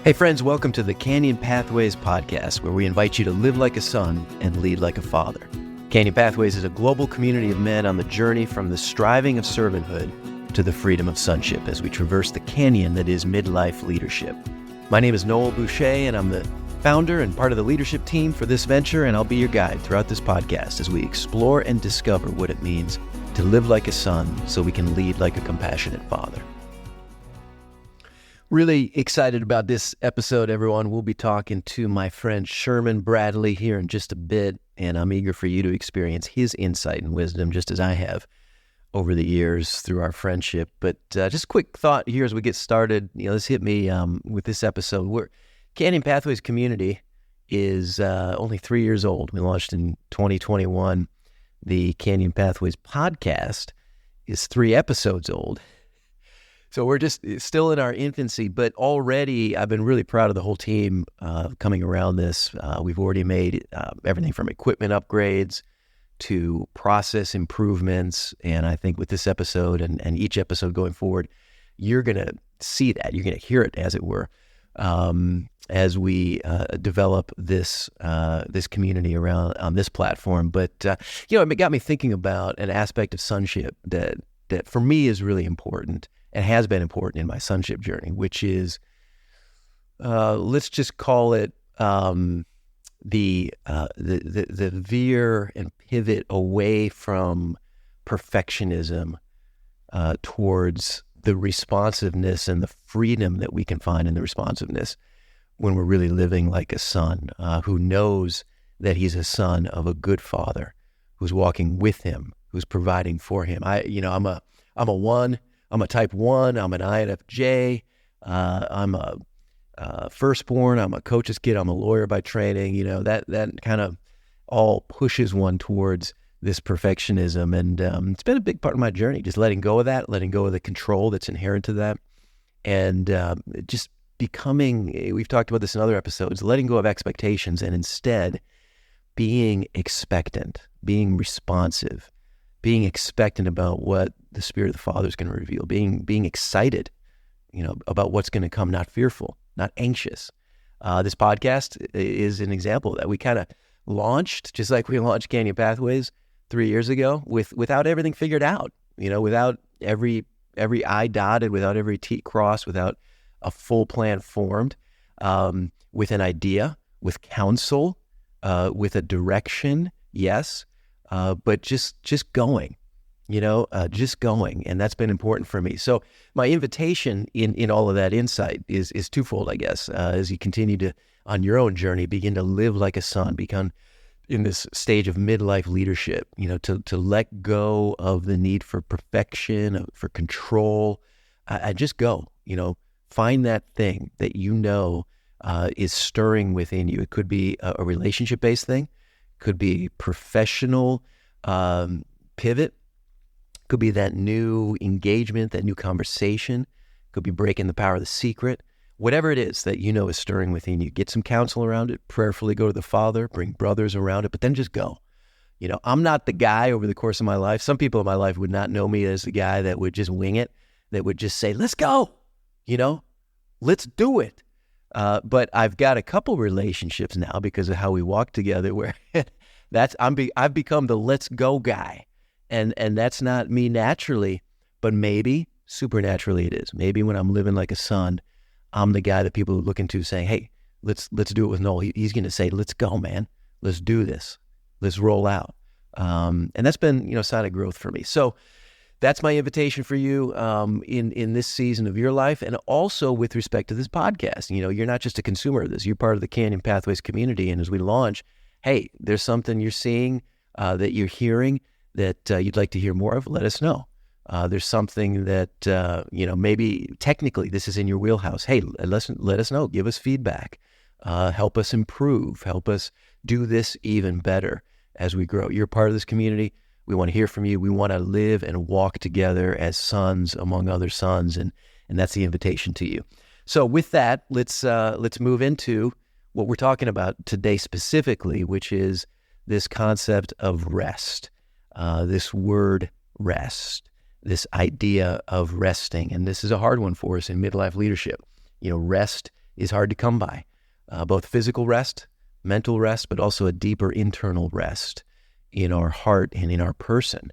Hey friends, welcome to the Canyon Pathways podcast, where we invite you to live like a son and lead like a father. Canyon Pathways is a global community of men on the journey from the striving of servanthood to the freedom of sonship as we traverse the canyon that is midlife leadership. My name is Noel Bouché, and I'm the founder and part of the leadership team for this venture, and I'll be your guide throughout this podcast as we explore and discover what it means to live like a son so we can lead like a compassionate father. Really excited about this episode, everyone. We'll be talking to my friend Sherman Bradley here in just a bit, and I'm eager for you to experience his insight and wisdom just as I have over the years through our friendship. But just a quick thought here as we get started. This hit me with this episode. Canyon Pathways community is only 3 years old. We launched in 2021. The Canyon Pathways podcast is 3 episodes old. So we're just still in our infancy, but already I've been really proud of the whole team coming around this. We've already made everything from equipment upgrades to process improvements. And I think with this episode and each episode going forward, you're going to see that. You're going to hear it, as it were, as we develop this community around on this platform. But, it got me thinking about an aspect of sonship that for me is really important. And has been important in my sonship journey, which is, let's just call it the veer and pivot away from perfectionism towards the responsiveness and the freedom that we can find in the responsiveness when we're really living like a son who knows that he's a son of a good father, who's walking with him, who's providing for him. I'm a one. I'm a type 1, I'm an INFJ, I'm a firstborn, I'm a coach's kid, I'm a lawyer by training. That kind of all pushes one towards this perfectionism. And it's been a big part of my journey, just letting go of that, letting go of the control that's inherent to that. And just becoming, we've talked about this in other episodes, letting go of expectations and instead being expectant, being responsive, being expectant about what the Spirit of the Father is going to reveal, being excited, about what's going to come, not fearful, not anxious. This podcast is an example of that. We kind of launched, just like we launched Canyon Pathways 3 years ago, without everything figured out, without every I dotted, without every T crossed, without a full plan formed, with an idea, with counsel, with a direction, yes, but just going, just going. And that's been important for me. So my invitation in all of that insight is twofold, I guess, as you continue to, on your own journey, begin to live like a son, become in this stage of midlife leadership, to let go of the need for perfection, for control, and just go, find that thing that is stirring within you. It could be a relationship-based thing, could be professional pivot, could be that new engagement, that new conversation, could be breaking the power of the secret. Whatever it is that is stirring within you, get some counsel around it, prayerfully go to the Father, bring brothers around it, but then just go. I'm not the guy over the course of my life. Some people in my life would not know me as the guy that would just wing it, that would just say, let's go, let's do it. But I've got a couple relationships now because of how we walk together where I've become the let's go guy. And that's not me naturally, but maybe supernaturally it is. Maybe when I'm living like a son, I'm the guy that people are looking to saying, hey, let's do it with Noel. He's going to say, let's go, man. Let's do this. Let's roll out. And that's been, a sign of growth for me. So that's my invitation for you in this season of your life, and also with respect to this podcast. You're not just a consumer of this. You're part of the Canyon Pathways community. And as we launch, hey, there's something you're seeing, that you're hearing that you'd like to hear more of, let us know. There's something that, maybe technically this is in your wheelhouse. Hey, let us know. Give us feedback. Help us improve. Help us do this even better as we grow. You're part of this community. We want to hear from you. We want to live and walk together as sons among other sons, and that's the invitation to you. So with that, let's move into what we're talking about today specifically, which is this concept of rest, this word rest, this idea of resting. And this is a hard one for us in midlife leadership. Rest is hard to come by. Both physical rest, mental rest, but also a deeper internal rest in our heart and in our person.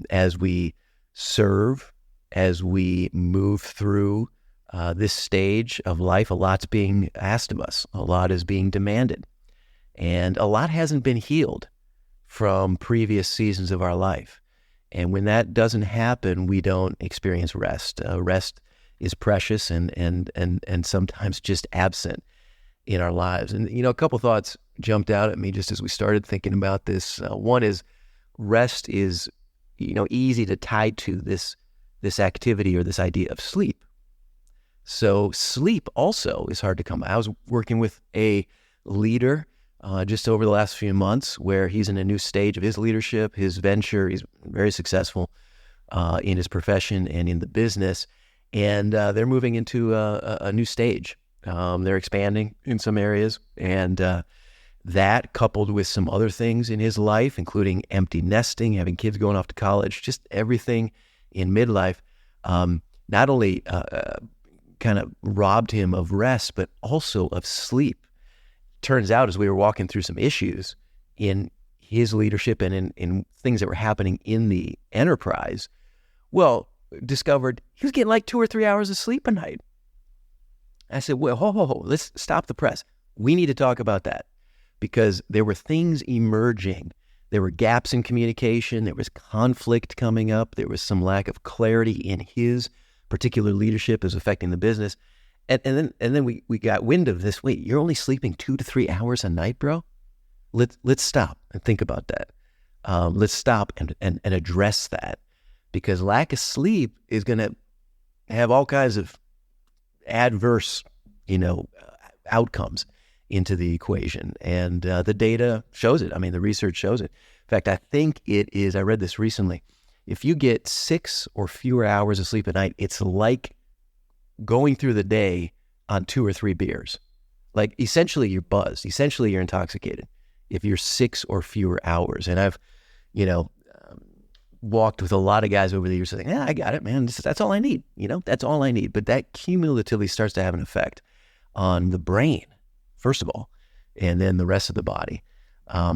As we serve, as we move through this stage of life, a lot's being asked of us. A lot is being demanded. And a lot hasn't been healed from previous seasons of our life. And when that doesn't happen, we don't experience rest. Rest is precious and sometimes just absent in our lives. And, a couple thoughts jumped out at me just as we started thinking about this. One is rest is, easy to tie to this activity or this idea of sleep. So sleep also is hard to come by. I was working with a leader just over the last few months where he's in a new stage of his leadership, his venture. He's very successful in his profession and in the business. And they're moving into a new stage. They're expanding in some areas. And that coupled with some other things in his life, including empty nesting, having kids going off to college, just everything in midlife, not only kind of robbed him of rest, but also of sleep. Turns out, as we were walking through some issues in his leadership and in things that were happening in the enterprise, discovered he was getting like 2 or 3 hours of sleep a night. I said, well, let's stop the press. We need to talk about that because there were things emerging. There were gaps in communication. There was conflict coming up. There was some lack of clarity in his particular leadership as affecting the business. And then we got wind of this. Wait, you're only sleeping 2 to 3 hours a night, bro? Let's stop and think about that. Let's stop and address that, because lack of sleep is going to have all kinds of adverse, outcomes into the equation. And the data shows it. I mean, the research shows it. In fact, I think it is, I read this recently, if you get 6 or fewer hours of sleep at night, it's like going through the day on 2 or 3 beers. Like essentially you're buzzed. Essentially you're intoxicated if you're 6 or fewer hours. And I've, walked with a lot of guys over the years saying, I got it, man. That's all I need. That's all I need. But that cumulatively starts to have an effect on the brain, first of all, and then the rest of the body.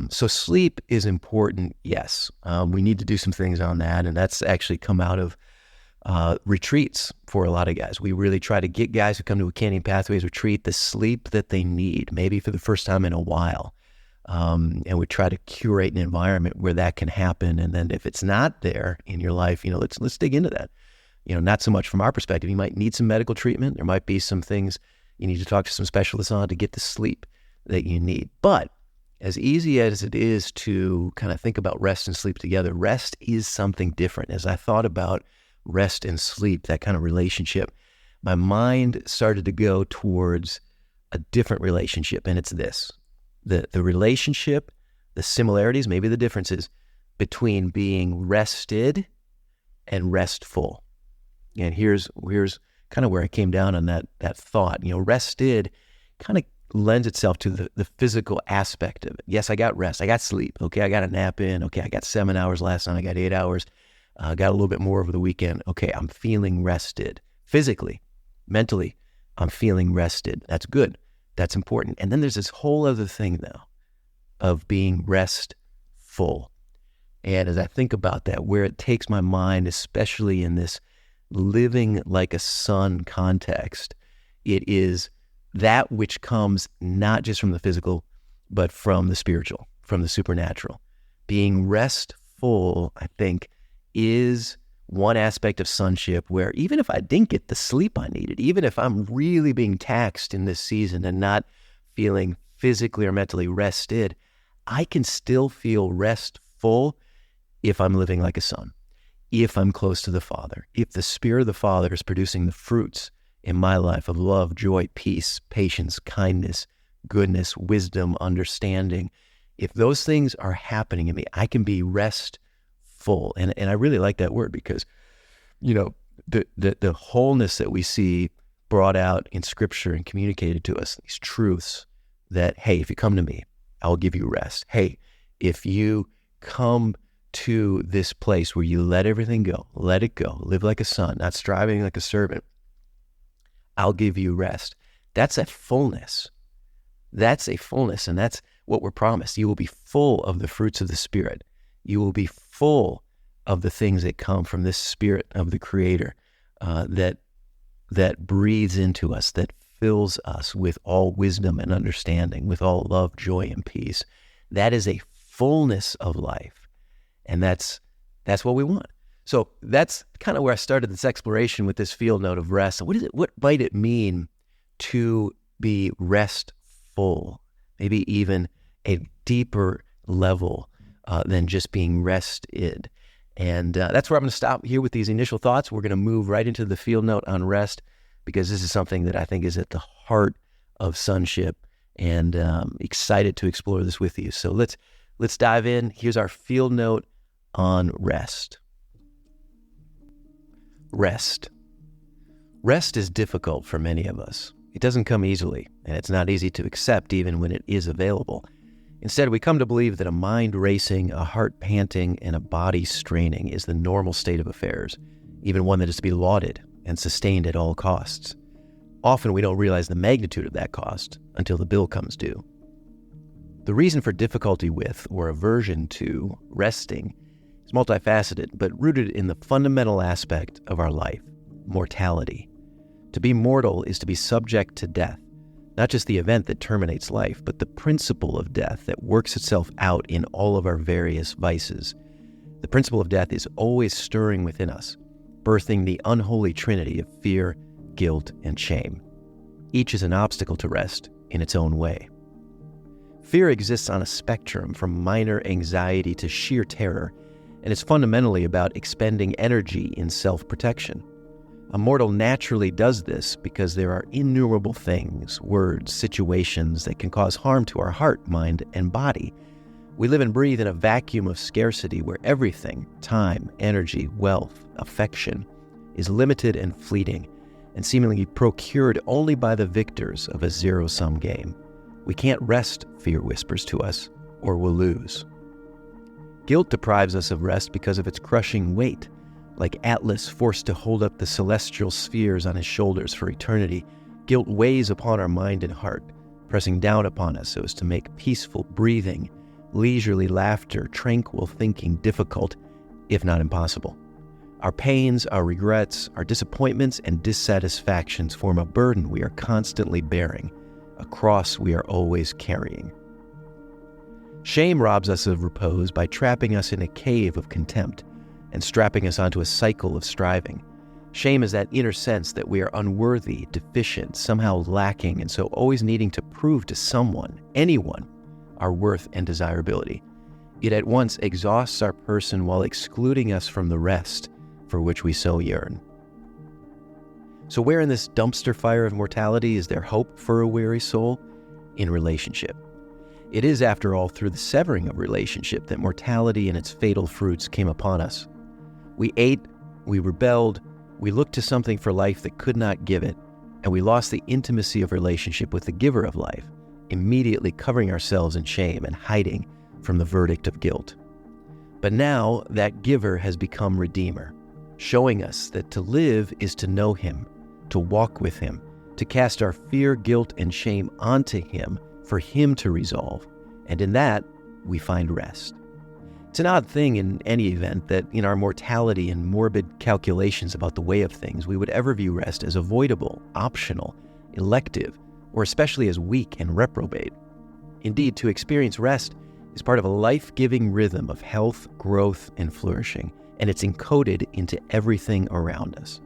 So sleep is important. Yes. We need to do some things on that. And that's actually come out of retreats for a lot of guys. We really try to get guys who come to a Canyon Pathways retreat the sleep that they need, maybe for the first time in a while. And we try to curate an environment where that can happen. And then if it's not there in your life, let's dig into that. Not so much from our perspective. You might need some medical treatment. There might be some things you need to talk to some specialists on to get the sleep that you need. But as easy as it is to kind of think about rest and sleep together, rest is something different. As I thought about rest and sleep, that kind of relationship, my mind started to go towards a different relationship. And it's this, the relationship, the similarities, maybe the differences between being rested and restful. And here's kind of where I came down on that thought. Rested kind of lends itself to the physical aspect of it. Yes, I got rest. I got sleep. Okay, I got a nap in. Okay, I got 7 hours last night. I got 8 hours. Got a little bit more over the weekend. Okay, I'm feeling rested. Physically, mentally, I'm feeling rested. That's good. That's important. And then there's this whole other thing now of being restful. And as I think about that, where it takes my mind, especially in this living like a son context, it is that which comes not just from the physical, but from the spiritual, from the supernatural. Being restful, I think, is one aspect of sonship where even if I didn't get the sleep I needed, even if I'm really being taxed in this season and not feeling physically or mentally rested, I can still feel restful if I'm living like a son, if I'm close to the Father, if the Spirit of the Father is producing the fruits in my life of love, joy, peace, patience, kindness, goodness, wisdom, understanding. If those things are happening in me, I can be restful. And I really like that word because, the wholeness that we see brought out in Scripture and communicated to us, these truths that, hey, if you come to me, I'll give you rest. Hey, if you come to this place where you let everything go, let it go, live like a son, not striving like a servant, I'll give you rest. That's a fullness. That's a fullness, and that's what we're promised. You will be full of the fruits of the Spirit. You will be full of the things that come from this Spirit of the Creator that breathes into us, that fills us with all wisdom and understanding, with all love, joy, and peace. That is a fullness of life, and that's what we want. So that's kind of where I started this exploration with this field note of rest. What might it mean to be restful? Maybe even a deeper level than just being rested. And that's where I'm going to stop here with these initial thoughts. We're going to move right into the field note on rest, because this is something that I think is at the heart of sonship, and excited to explore this with you. So let's dive in. Here's our field note on rest. Rest. Rest is difficult for many of us. It doesn't come easily, and it's not easy to accept even when it is available. Instead, we come to believe that a mind racing, a heart panting, and a body straining is the normal state of affairs, even one that is to be lauded and sustained at all costs. Often we don't realize the magnitude of that cost until the bill comes due. The reason for difficulty with or aversion to resting is multifaceted, but rooted in the fundamental aspect of our life, mortality. To be mortal is to be subject to death, not just the event that terminates life, but the principle of death that works itself out in all of our various vices. The principle of death is always stirring within us, birthing the unholy trinity of fear, guilt, and shame. Each is an obstacle to rest in its own way. Fear exists on a spectrum from minor anxiety to sheer terror, and it's fundamentally about expending energy in self-protection. A mortal naturally does this because there are innumerable things, words, situations that can cause harm to our heart, mind, and body. We live and breathe in a vacuum of scarcity where everything, time, energy, wealth, affection, is limited and fleeting, and seemingly procured only by the victors of a zero-sum game. We can't rest, fear whispers to us, or we'll lose. Guilt deprives us of rest because of its crushing weight. Like Atlas forced to hold up the celestial spheres on his shoulders for eternity, guilt weighs upon our mind and heart, pressing down upon us so as to make peaceful breathing, leisurely laughter, tranquil thinking difficult, if not impossible. Our pains, our regrets, our disappointments, and dissatisfactions form a burden we are constantly bearing, a cross we are always carrying. Shame robs us of repose by trapping us in a cave of contempt and strapping us onto a cycle of striving. Shame is that inner sense that we are unworthy, deficient, somehow lacking, and so always needing to prove to someone, anyone, our worth and desirability. It at once exhausts our person while excluding us from the rest for which we so yearn. So where in this dumpster fire of mortality is there hope for a weary soul? In relationship. It is, after all, through the severing of relationship that mortality and its fatal fruits came upon us. We ate, we rebelled, we looked to something for life that could not give it, and we lost the intimacy of relationship with the giver of life, immediately covering ourselves in shame and hiding from the verdict of guilt. But now that giver has become Redeemer, showing us that to live is to know Him, to walk with Him, to cast our fear, guilt, and shame onto Him for Him to resolve, and in that we find rest. It's an odd thing in any event that in our mortality and morbid calculations about the way of things, we would ever view rest as avoidable, optional, elective, or especially as weak and reprobate. Indeed, to experience rest is part of a life-giving rhythm of health, growth, and flourishing, and it's encoded into everything around us.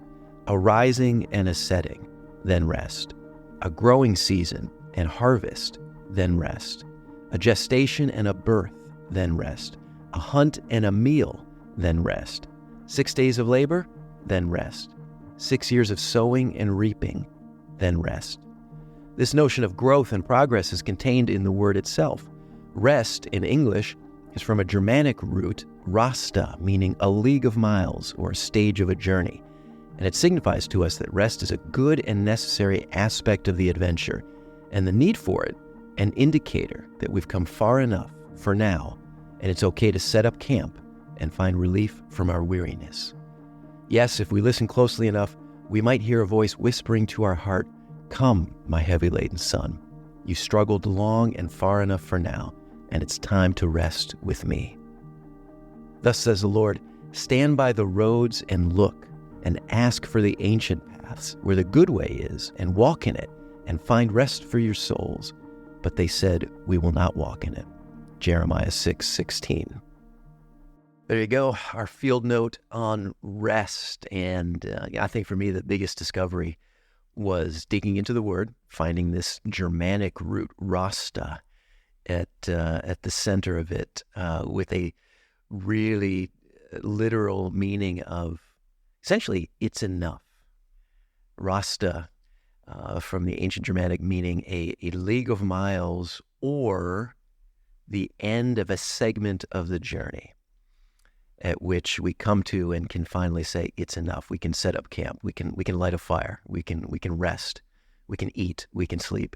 A rising and a setting, then rest. A growing season and harvest, then rest. A gestation and a birth, then rest. A hunt and a meal, then rest. 6 days of labor, then rest. 6 years of sowing and reaping, then rest. This notion of growth and progress is contained in the word itself. Rest in English is from a Germanic root, rasta, meaning a league of miles or a stage of a journey. And it signifies to us that rest is a good and necessary aspect of the adventure, and the need for it, an indicator that we've come far enough for now, and it's okay to set up camp and find relief from our weariness. Yes, if we listen closely enough, we might hear a voice whispering to our heart, Come, my heavy-laden son. You struggled long and far enough for now, and it's time to rest with me. Thus says the Lord, stand by the roads and look, and ask for the ancient paths where the good way is, and walk in it, and find rest for your souls. But they said, we will not walk in it. Jeremiah 6:16. There you go, our field note on rest. And I think for me, the biggest discovery was digging into the word, finding this Germanic root, rasta, at the center of it, with a really literal meaning of, essentially, it's enough. Rasta, from the ancient Germanic, meaning a league of miles or the end of a segment of the journey at which we come to and can finally say, it's enough. We can set up camp. We can light a fire. We can rest. We can eat. We can sleep.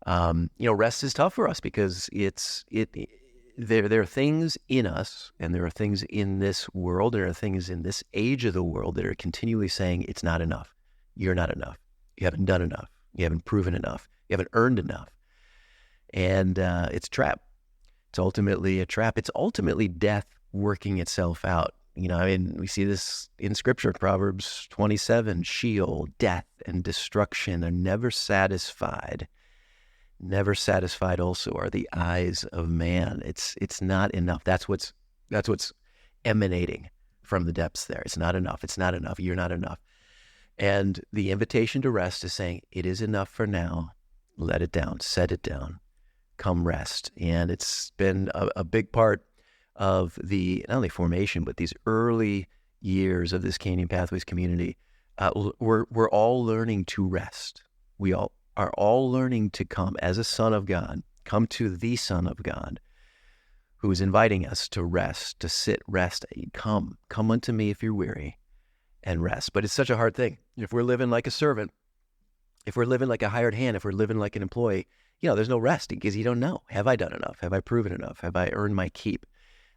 Rest is tough for us because there are things in us, and there are things in this world, there are things in this age of the world that are continually saying, it's not enough. You're not enough. You haven't done enough. You haven't proven enough. You haven't earned enough. And it's a trap. It's ultimately a trap. It's ultimately death working itself out. We see this in Scripture, Proverbs 27, Sheol, death and destruction are never satisfied. Never satisfied also are the eyes of man. It's not enough. That's what's emanating from the depths there. It's not enough. It's not enough. You're not enough. And the invitation to rest is saying, it is enough for now. Let it down. Set it down. Come rest. And it's been a big part of the, not only formation, but these early years of this Canyon Pathways community. We're all learning to rest. We all are all learning to come as a son of God, come to the Son of God, who is inviting us to rest, to sit, rest. Come unto me if you're weary, and rest. But it's such a hard thing. If we're living like a servant, if we're living like a hired hand, if we're living like an employee, there's no rest because you don't know. Have I done enough? Have I proven enough? Have I earned my keep?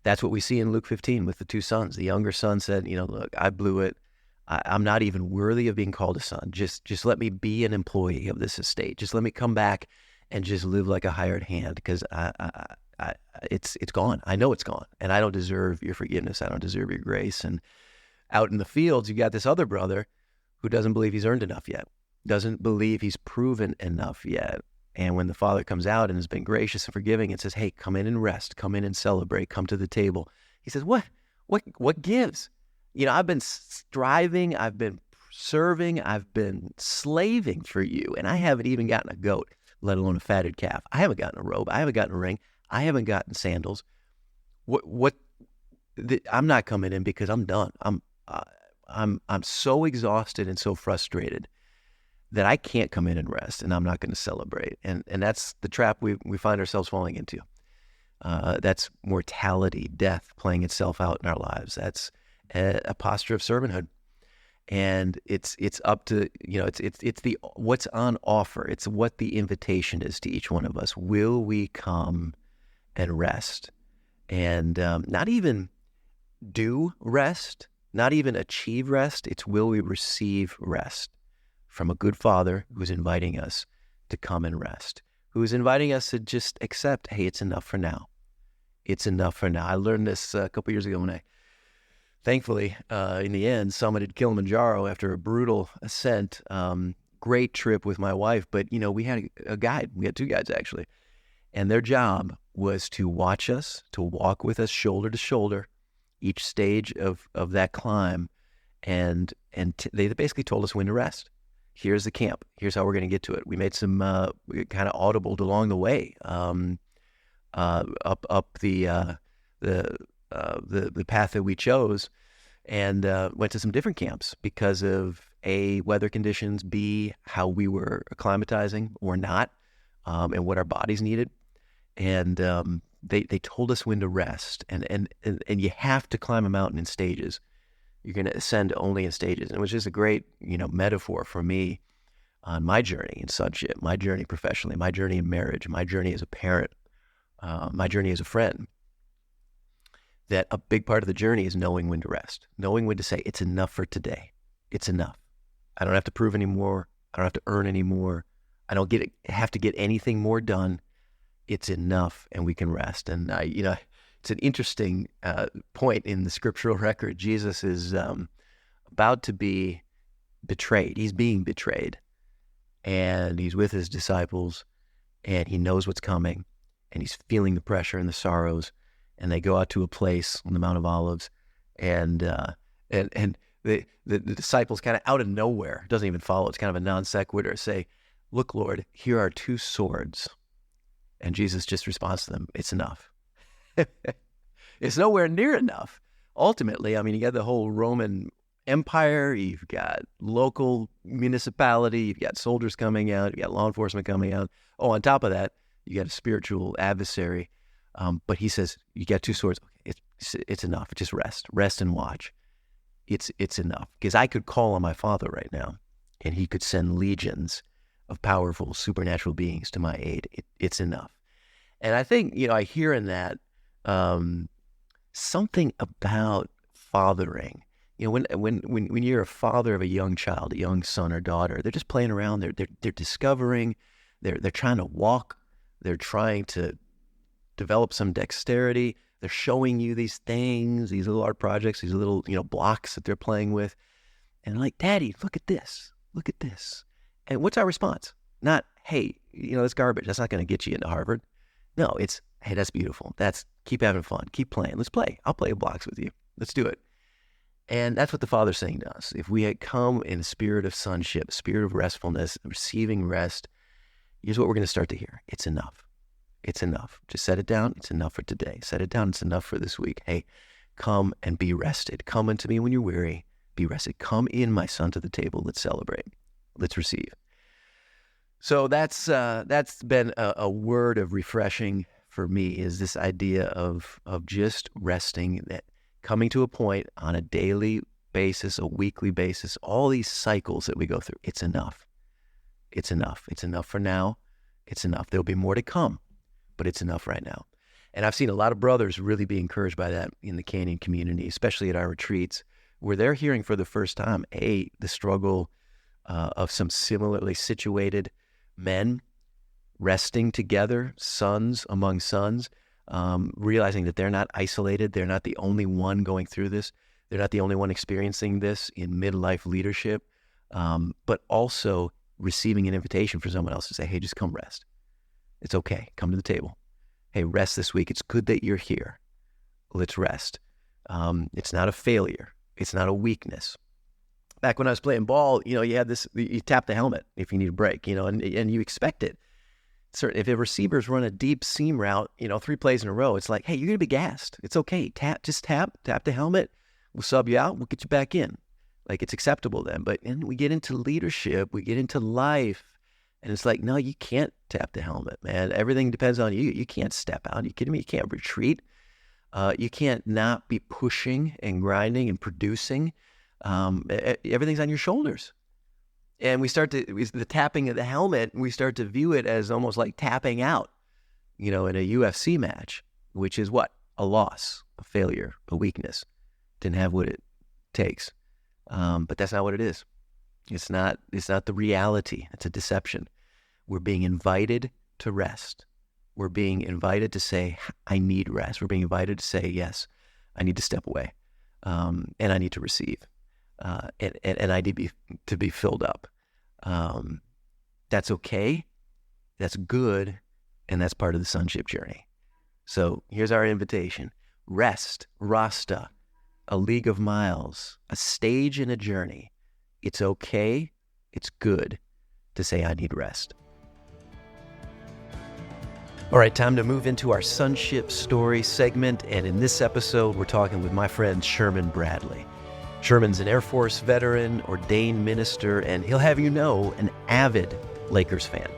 That's what we see in Luke 15 with the two sons. The younger son said, look, I blew it. I'm not even worthy of being called a son. Just let me be an employee of this estate. Just let me come back and just live like a hired hand, because it's gone. I know it's gone, and I don't deserve your forgiveness. I don't deserve your grace. And out in the fields, you got this other brother who doesn't believe he's earned enough yet, doesn't believe he's proven enough yet. And when the father comes out and has been gracious and forgiving and says, hey, come in and rest, come in and celebrate, come to the table, he says, what gives? I've been striving, I've been serving, I've been slaving for you, and I haven't even gotten a goat, let alone a fatted calf. I haven't gotten a robe. I haven't gotten a ring. I haven't gotten sandals. I'm not coming in because I'm done. I'm so exhausted and so frustrated that I can't come in and rest, and I'm not going to celebrate. And that's the trap we find ourselves falling into. That's mortality, death playing itself out in our lives. That's a posture of servanthood. And it's up to, it's the what's on offer. It's what the invitation is to each one of us. Will we come and rest? And not even do rest, not even achieve rest. It's will we receive rest from a good Father who's inviting us to come and rest, who's inviting us to just accept, hey, it's enough for now. It's enough for now. I learned this a couple years ago when I, thankfully, in the end, summited Kilimanjaro after a brutal ascent. Great trip with my wife, but, we had a guide. We had two guides, actually. And their job was to watch us, to walk with us shoulder to shoulder, each stage of that climb. And they basically told us when to rest. Here's the camp. Here's how we're going to get to it. We made some kind of audibled along the way, up the path that we chose, and went to some different camps because of A, weather conditions, B, how we were acclimatizing or not, and what our bodies needed. And they told us when to rest, and you have to climb a mountain in stages. You're going to ascend only in stages. And it was just a great, metaphor for me on my journey in sonship, my journey professionally, my journey in marriage, my journey as a parent, my journey as a friend. That a big part of the journey is knowing when to rest, knowing when to say, it's enough for today. It's enough. I don't have to prove anymore. I don't have to earn anymore. I don't have to get anything more done. It's enough, and we can rest. And it's an interesting point in the scriptural record. Jesus is about to be betrayed. He's being betrayed, and he's with his disciples, and he knows what's coming, and he's feeling the pressure and the sorrows. And they go out to a place on the Mount of Olives, and the disciples kind of out of nowhere, doesn't even follow, it's kind of a non sequitur, say, "Look, Lord, here are 2 swords." And Jesus just responds to them, "It's enough." It's nowhere near enough. Ultimately, I mean, you got the whole Roman Empire, you've got local municipality, you've got soldiers coming out, you've got law enforcement coming out. Oh, on top of that, you got a spiritual adversary. But he says, you got 2 swords. It's enough. Just rest and watch. It's enough. Because I could call on my Father right now, and he could send legions of powerful supernatural beings to my aid. It's enough. And I think, I hear in that something about fathering. When you're a father of a young child, a young son or daughter, they're just playing around. They're discovering. They're trying to walk. They're trying to develop some dexterity. They're showing you these things, these little art projects, these little, blocks that they're playing with. And like, "Daddy, look at this. Look at this." And what's our response? Not, "Hey, that's garbage. That's not going to get you into Harvard." No, it's, "Hey, that's beautiful. Keep having fun. Keep playing. Let's play. I'll play blocks with you. Let's do it." And that's what the Father's saying to us. If we had come in a spirit of sonship, a spirit of restfulness, receiving rest, here's what we're going to start to hear. It's enough. It's enough. Just set it down. It's enough for today. Set it down. It's enough for this week. Hey, come and be rested. Come unto me when you're weary. Be rested. Come in, my son, to the table. Let's celebrate. Let's receive. So that's been a word of refreshing for me, is this idea of just resting, that coming to a point on a daily basis, a weekly basis, all these cycles that we go through. It's enough. It's enough. It's enough for now. It's enough. There'll be more to come, but it's enough right now. And I've seen a lot of brothers really be encouraged by that in the Canyon community, especially at our retreats, where they're hearing for the first time, the struggle of some similarly situated men resting together, sons among sons, realizing that they're not isolated. They're not the only one going through this. They're not the only one experiencing this in midlife leadership, but also receiving an invitation for someone else to say, "Hey, just come rest. It's okay. Come to the table. Hey, rest this week. It's good that you're here. Let's rest." It's not a failure. It's not a weakness. Back when I was playing ball, you had this, you tap the helmet if you need a break, and you expect it. If the receivers run a deep seam route, 3 plays in a row, it's like, "Hey, you're going to be gassed. It's okay. Tap the helmet. We'll sub you out. We'll get you back in." Like, it's acceptable then. But then we get into leadership, we get into life, and it's like, no, you can't tap the helmet, man. Everything depends on you. You can't step out. Are you kidding me? You can't retreat. You can't not be pushing and grinding and producing. Everything's on your shoulders. And the tapping of the helmet, we start to view it as almost like tapping out, in a UFC match, which is what? A loss, a failure, a weakness. Didn't have what it takes. But that's not what it is. It's not the reality. It's a deception. We're being invited to rest. We're being invited to say, "I need rest." We're being invited to say, "Yes, I need to step away, and I need to receive, and I need to be filled up." That's okay. That's good, and that's part of the sonship journey. So here's our invitation: rest, rasta, a league of miles, a stage in a journey. It's okay. It's good to say, "I need rest." All right, time to move into our sonship story segment. And in this episode, we're talking with my friend Sherman Bradley. Sherman's an Air Force veteran, ordained minister, and he'll have you know, an avid Lakers fan.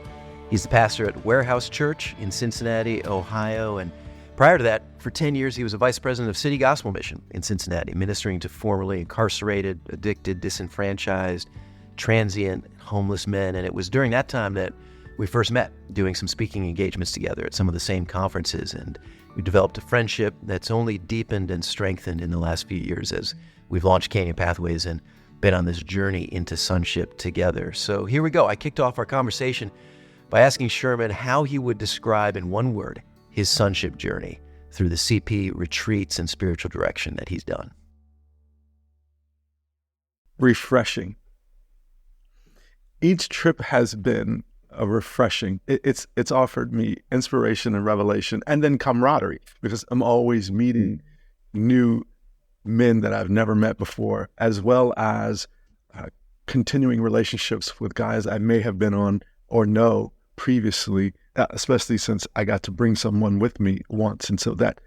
He's the pastor at Warehouse Church in Cincinnati, Ohio. And prior to that, for 10 years, he was a vice president of City Gospel Mission in Cincinnati, ministering to formerly incarcerated, addicted, disenfranchised, transient, homeless men. And it was during that time that we first met, doing some speaking engagements together at some of the same conferences, and we developed a friendship that's only deepened and strengthened in the last few years as we've launched Canyon Pathways and been on this journey into sonship together. So here we go. I kicked off our conversation by asking Sherman how he would describe in one word his sonship journey through the CP retreats and spiritual direction that he's done. Refreshing. Each trip has been a refreshing. It's offered me inspiration and revelation, and then camaraderie, because I'm always meeting new men that I've never met before, as well as continuing relationships with guys I may have been on or know previously, especially since I got to bring someone with me once. And so that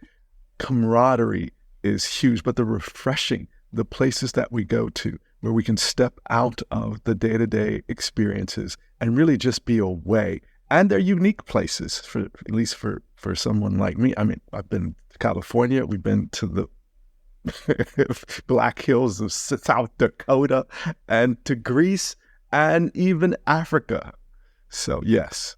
camaraderie is huge. But the refreshing, the places that we go to, where we can step out of the day-to-day experiences and really just be away. And they're unique places, at least for someone like me. I mean, I've been to California, we've been to the Black Hills of South Dakota, and to Greece, and even Africa. So yes,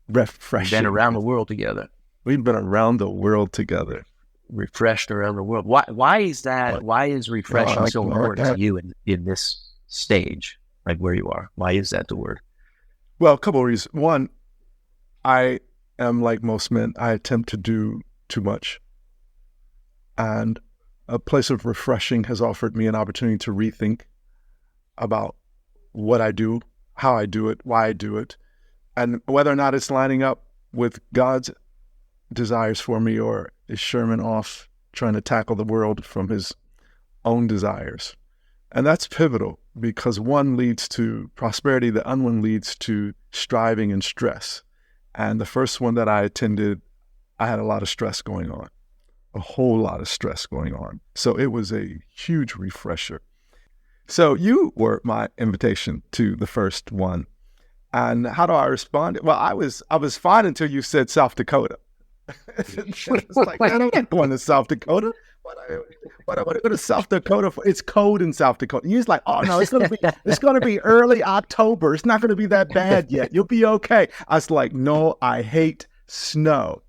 refreshing. We've been around the world together. We've been around the world together. Refreshed around the world. Why is that? Why is refreshing so important to you in this stage, like where you are? Why is that the word? Well, a couple of reasons. One, I am like most men. I attempt to do too much. And a place of refreshing has offered me an opportunity to rethink about what I do, how I do it, why I do it, and whether or not it's lining up with God's desires for me, or is Sherman off trying to tackle the world from his own desires. And that's pivotal, because one leads to prosperity, the other one leads to striving and stress. And the first one that I attended, I had a lot of stress going on, a whole lot of stress going on. So it was a huge refresher. So you were my invitation to the first one. And how do I respond? Well, I was fine until you said South Dakota. It's like, I'm not going to South Dakota. What I want to go to South Dakota for? It's cold in South Dakota. You're like, oh no, it's gonna be early October. It's not gonna be that bad yet. You'll be okay. I was like, no, I hate snow.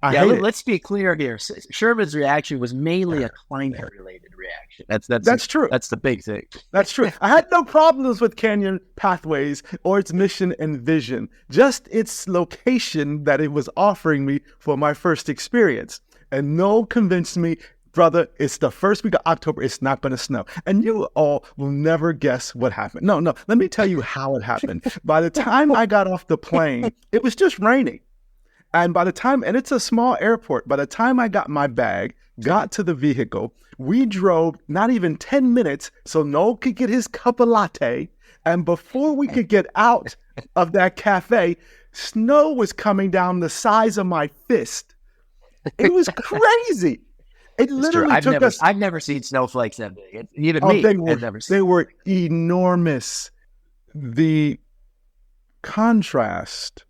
Let's be clear here. Sherman's reaction was mainly a climate-related reaction. That's true. That's the big thing. That's true. I had no problems with Canyon Pathways or its mission and vision, just its location that it was offering me for my first experience. And Noel convinced me, brother, it's the first week of October. It's not going to snow. And you all will never guess what happened. No, let me tell you how it happened. By the time I got off the plane, it was just raining. And and it's a small airport, by the time I got my bag, got to the vehicle, we drove not even 10 minutes so Noel could get his cup of latte. And before we could get out of that cafe, snow was coming down the size of my fist. It was crazy. It literally took us. I've never seen snowflakes that big. Even me, I've never seen. They were enormous. The contrast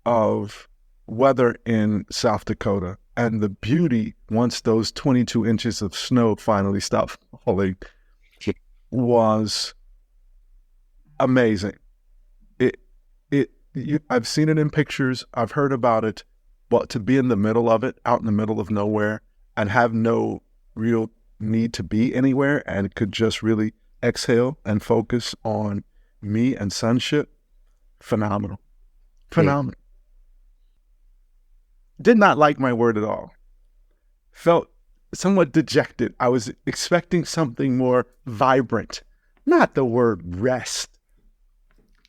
of weather in South Dakota and the beauty once those 22 inches of snow finally stopped falling was amazing. I've seen it in pictures. I've heard about it, but to be in the middle of it, out in the middle of nowhere, and have no real need to be anywhere, and could just really exhale and focus on me and sonship, phenomenal. Did not like my word at all. Felt somewhat dejected. I was expecting something more vibrant, not the word rest.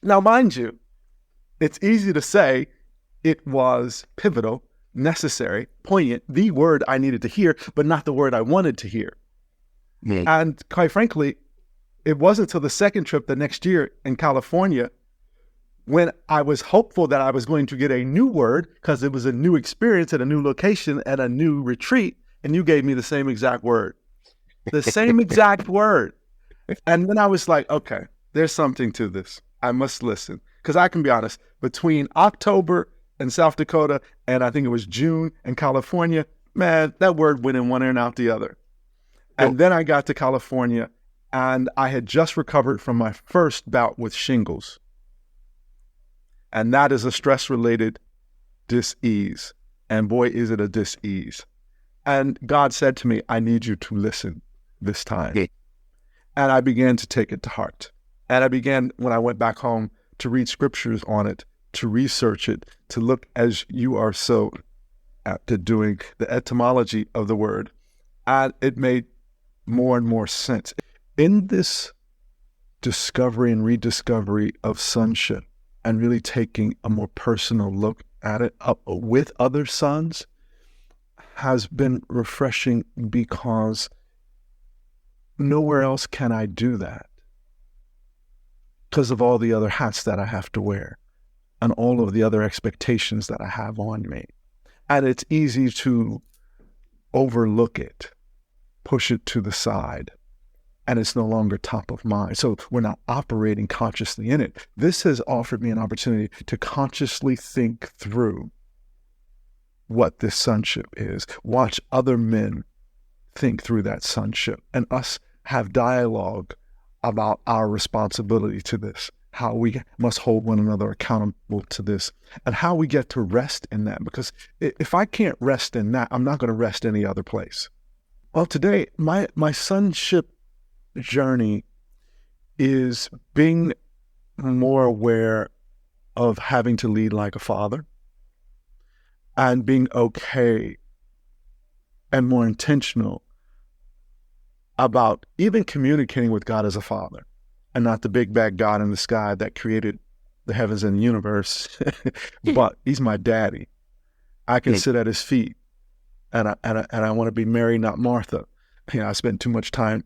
Now, mind you, it's easy to say it was pivotal, necessary, poignant, the word I needed to hear, but not the word I wanted to hear. And quite frankly, it wasn't until the second trip the next year in California when I was hopeful that I was going to get a new word, because it was a new experience at a new location at a new retreat, and you gave me the same exact word. The same exact word. And then I was like, okay, there's something to this. I must listen. Because I can be honest, between October in South Dakota and I think it was June in California, man, that word went in one ear and out the other. And then I got to California, and I had just recovered from my first bout with shingles. And that is a stress-related dis-ease. And boy, is it a dis-ease. And God said to me, I need you to listen this time. And I began to take it to heart. And I began, when I went back home, to read scriptures on it, to research it, to look, as you are so apt at doing, the etymology of the word. And it made more and more sense. In this discovery and rediscovery of sonship, and really taking a more personal look at it with other sons, has been refreshing, because nowhere else can I do that, because of all the other hats that I have to wear and all of the other expectations that I have on me. And it's easy to overlook it, push it to the side, and it's no longer top of mind. So we're not operating consciously in it. This has offered me an opportunity to consciously think through what this sonship is, watch other men think through that sonship, and us have dialogue about our responsibility to this, how we must hold one another accountable to this, and how we get to rest in that. Because if I can't rest in that, I'm not going to rest any other place. Well, today, my sonship journey is being more aware of having to lead like a father, and being okay and more intentional about even communicating with God as a father, and not the big bad God in the sky that created the heavens and the universe, but he's my daddy. I can sit at his feet, and I want to be Mary, not Martha. I spent too much time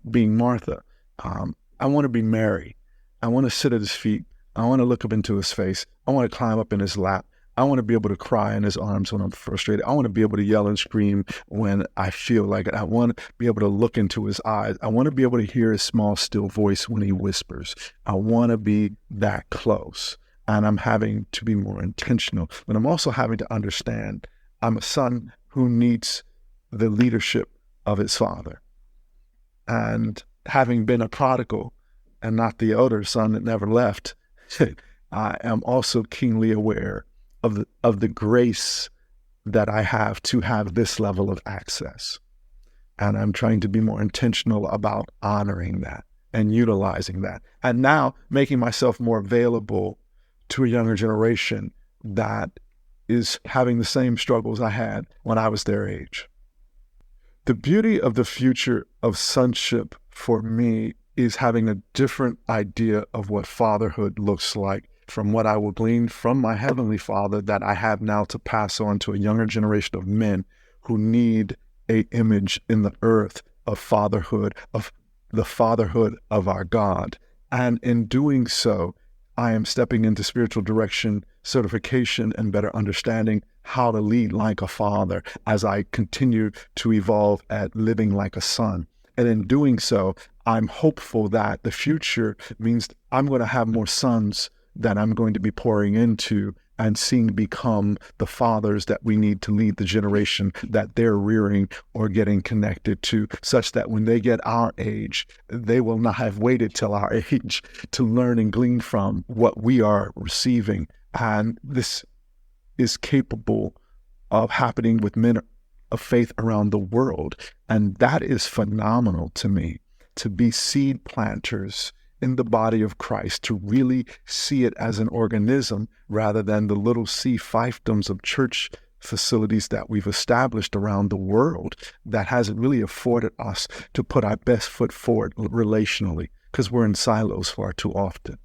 being Martha. I want to be Mary. I want to sit at his feet. I want to look up into his face. I want to climb up in his lap. I want to be able to cry in his arms when I'm frustrated. I want to be able to yell and scream when I feel like it. I want to be able to look into his eyes. I want to be able to hear his small, still voice when he whispers. I want to be that close. And I'm having to be more intentional. But I'm also having to understand I'm a son who needs the leadership of his father. And having been a prodigal and not the elder son that never left, I am also keenly aware of the grace that I have to have this level of access. And I'm trying to be more intentional about honoring that and utilizing that. And now making myself more available to a younger generation that is having the same struggles I had when I was their age. The beauty of the future of sonship for me is having a different idea of what fatherhood looks like, from what I will glean from my Heavenly Father that I have now to pass on to a younger generation of men who need an image in the earth of fatherhood, of the fatherhood of our God. And in doing so, I am stepping into spiritual direction, certification, and better understanding how to lead like a father as I continue to evolve at living like a son. And in doing so, I'm hopeful that the future means I'm going to have more sons that I'm going to be pouring into and seeing become the fathers that we need to lead the generation that they're rearing or getting connected to, such that when they get our age, they will not have waited till our age to learn and glean from what we are receiving. And this is capable of happening with men of faith around the world. And that is phenomenal to me, to be seed planters in the body of Christ, to really see it as an organism rather than the little C fiefdoms of church facilities that we've established around the world that hasn't really afforded us to put our best foot forward relationally, because we're in silos far too often.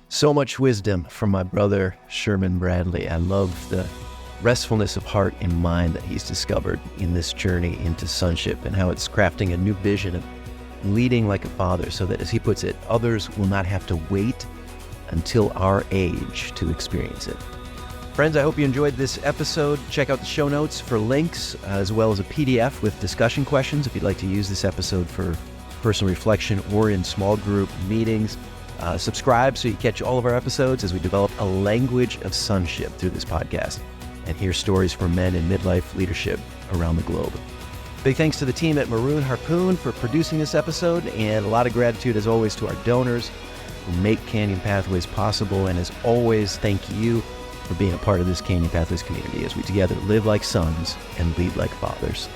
So much wisdom from my brother, Sherman Bradley. I love the restfulness of heart and mind that he's discovered in this journey into sonship, and how it's crafting a new vision of leading like a father, so that, as he puts it, others will not have to wait until our age to experience it. Friends, I hope you enjoyed this episode. Check out the show notes for links, as well as a PDF with discussion questions if you'd like to use this episode for personal reflection or in small group meetings. Subscribe so you catch all of our episodes as we develop a language of sonship through this podcast and hear stories from men in midlife leadership around the globe. Big thanks to the team at Maroon Harpoon for producing this episode, and a lot of gratitude as always to our donors who make Canyon Pathways possible. And as always, thank you for being a part of this Canyon Pathways community as we together live like sons and lead like fathers.